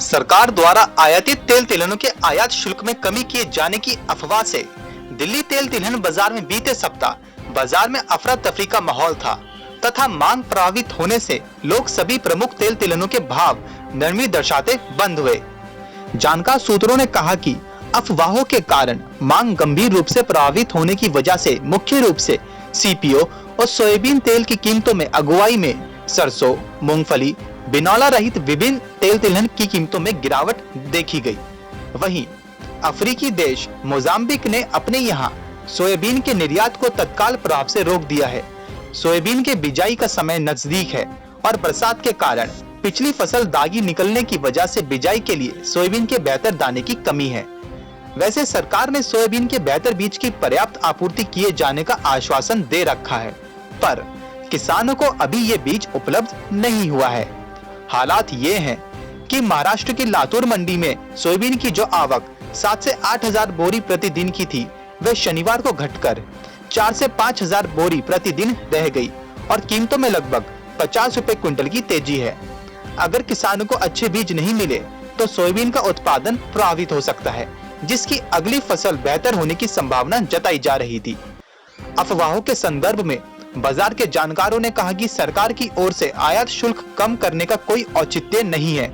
सरकार द्वारा आयातित तेल तिलहनों के आयात शुल्क में कमी किए जाने की अफवाह से दिल्ली तेल तिलहन बाजार में बीते सप्ताह बाजार में अफरा तफरी का माहौल था तथा मांग प्रभावित होने से लोग सभी प्रमुख तेल तिलहनों के भाव नरमी दर्शाते बंद हुए। जानकार सूत्रों ने कहा कि अफवाहों के कारण मांग गंभीर रूप से प्रभावित होने की वजह से मुख्य रूप से सीपीओ और सोयाबीन तेल की कीमतों में अगुवाई में सरसों, मूंगफली, बिनौला रहित विभिन्न तेल तिलहन की कीमतों में गिरावट देखी गई। वहीं अफ्रीकी देश मोजाम्बिक ने अपने यहां सोयाबीन के निर्यात को तत्काल प्रभाव से रोक दिया है। सोयाबीन के बिजाई का समय नजदीक है और बरसात के कारण पिछली फसल दागी निकलने की वजह से बिजाई के लिए सोयाबीन के बेहतर दाने की कमी है। वैसे सरकार ने सोयाबीन के बेहतर बीज की पर्याप्त आपूर्ति किए जाने का आश्वासन दे रखा है, पर किसानों को अभी ये बीज उपलब्ध नहीं हुआ है। हालात ये हैं कि महाराष्ट्र की लातूर मंडी में सोयाबीन की जो आवक 7 से 8 हजार बोरी प्रतिदिन की थी, वह शनिवार को घटकर 4 से 5 हजार बोरी प्रतिदिन रह गई और कीमतों में लगभग 50 रुपए क्विंटल की तेजी है। अगर किसानों को अच्छे बीज नहीं मिले तो सोयाबीन का उत्पादन प्रभावित हो सकता है, जिसकी अगली फसल बेहतर होने की संभावना जताई जा रही थी। अफवाहों के संदर्भ में बाजार के जानकारों ने कहा कि सरकार की ओर से आयात शुल्क कम करने का कोई औचित्य नहीं है,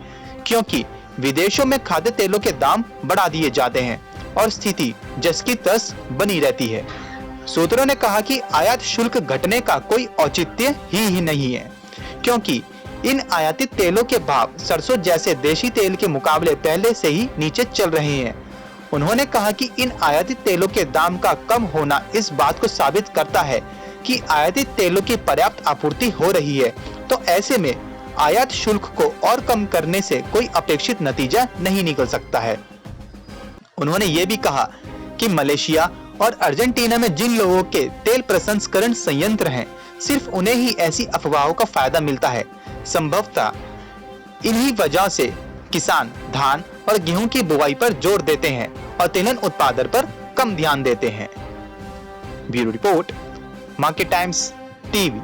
क्योंकि विदेशों में खाद्य तेलों के दाम बढ़ा दिए जाते हैं और स्थिति जस की तस बनी रहती है। सूत्रों ने कहा कि आयात शुल्क घटने का कोई औचित्य ही नहीं है, क्योंकि इन आयातित तेलों के भाव सरसों जैसे देशी तेल के मुकाबले पहले से ही नीचे चल रहे हैं। उन्होंने कहा कि इन आयातित तेलों के दाम का कम होना इस बात को साबित करता है कि आयातित तेलों की पर्याप्त आपूर्ति हो रही है, तो ऐसे में आयात शुल्क को और कम करने से कोई अपेक्षित नतीजा नहीं निकल सकता है। उन्होंने ये भी कहा कि मलेशिया और अर्जेंटीना में जिन लोगों के तेल प्रसंस्करण संयंत्र हैं, सिर्फ उन्हें ही ऐसी अफवाहों का फायदा मिलता है। संभवतः इन्हीं वजह से किसान धान और गेहूं की बुवाई पर जोर देते हैं और तिलहन उत्पादन पर कम ध्यान देते हैं। Bureau report, market times TV.